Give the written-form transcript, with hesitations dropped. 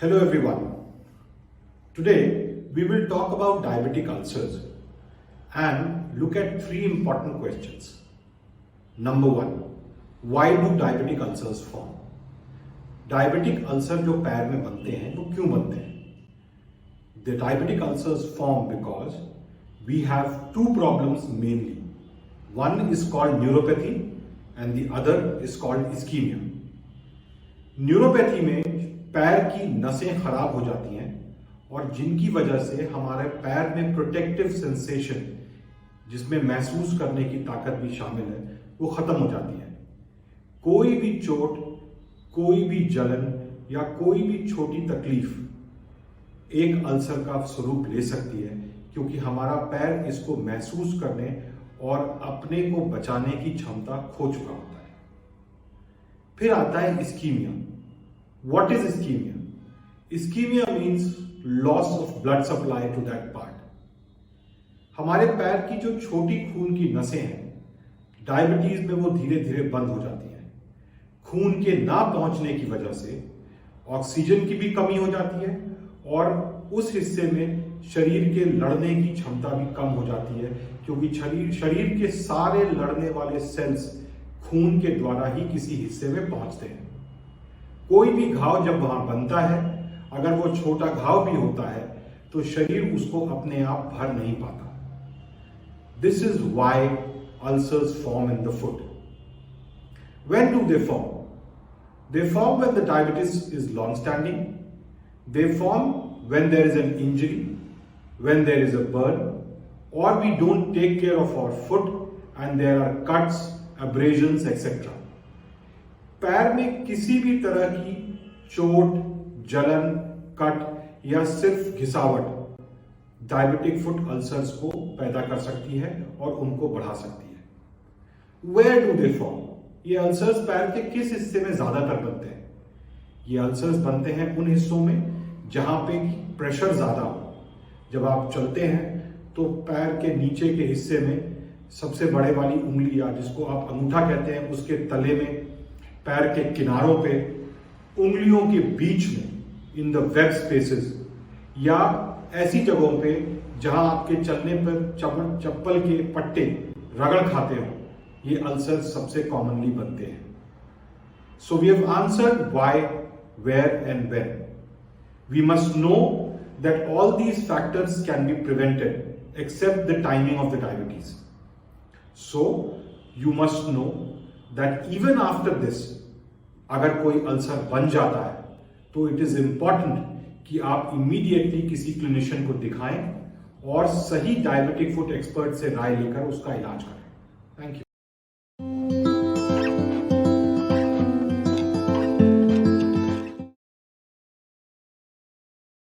Hello everyone. Today we will talk about diabetic ulcers and look at three important questions. Number one, why do diabetic ulcers form? Diabetic ulcer जो पैर में बनते हैं वो क्यों बनते हैं? The diabetic ulcers form because we have two problems mainly. One is called neuropathy and the other is called ischemia. Neuropathy में पैर की नसें खराब हो जाती हैं और जिनकी वजह से हमारे पैर में प्रोटेक्टिव सेंसेशन, जिसमें महसूस करने की ताकत भी शामिल है, वो खत्म हो जाती है। कोई भी चोट, कोई भी जलन या कोई भी छोटी तकलीफ एक अल्सर का स्वरूप ले सकती है, क्योंकि हमारा पैर इसको महसूस करने और अपने को बचाने की क्षमता खो चुका होता है। फिर आता है ischemia. What is ischemia? Ischemia means loss of blood supply to that part. हमारे पैर की जो छोटी खून की नसें हैं, डायबिटीज में वो धीरे धीरे बंद हो जाती हैं। खून के ना पहुंचने की वजह से ऑक्सीजन की भी कमी हो जाती है और उस हिस्से में शरीर के लड़ने की क्षमता भी कम हो जाती है, क्योंकि शरीर के सारे लड़ने वाले सेल्स खून के द्वारा ही किसी हिस्से में पहुंचते हैं। कोई भी घाव जब वहां बनता है, अगर वो छोटा घाव भी होता है, तो शरीर उसको अपने आप भर नहीं पाता। This is why ulcers form in the foot. When do they form? They form when the diabetes is long standing. They form when there is an injury, when there is a burn, और we don't take care of our foot and there are cuts, abrasions, etc. पैर में किसी भी तरह की चोट, जलन, cut या सिर्फ घिसावट डायबिटिक फुट अल्सर्स को पैदा कर सकती है और उनको बढ़ा सकती है। Where do they form? ये अल्सर्स पैर के किस हिस्से में ज्यादातर बनते हैं? ये अल्सर्स बनते हैं उन हिस्सों में जहां पे प्रेशर ज्यादा हो। जब आप चलते हैं तो पैर के नीचे के हिस्से में सबसे बड़े वाली उंगली, या जिसको आप अंगूठा कहते हैं, उसके तले में, पैर के किनारों पे, उंगलियों के बीच में, इन द वेब स्पेसेस, या ऐसी जगहों पे जहां आपके चलने पर चप्पल के पट्टे रगड़ खाते हो, ये अल्सर सबसे कॉमनली बनते हैं। So we have answered why, where and when. We must know that all these factors can be prevented except the timing of the diabetes. So you must know that even after this, अगर कोई ulcer बन जाता है तो it is important कि आप immediately किसी clinician को दिखाएं और सही डायबिटिक फुट एक्सपर्ट से राय लेकर उसका इलाज करें। Thank you.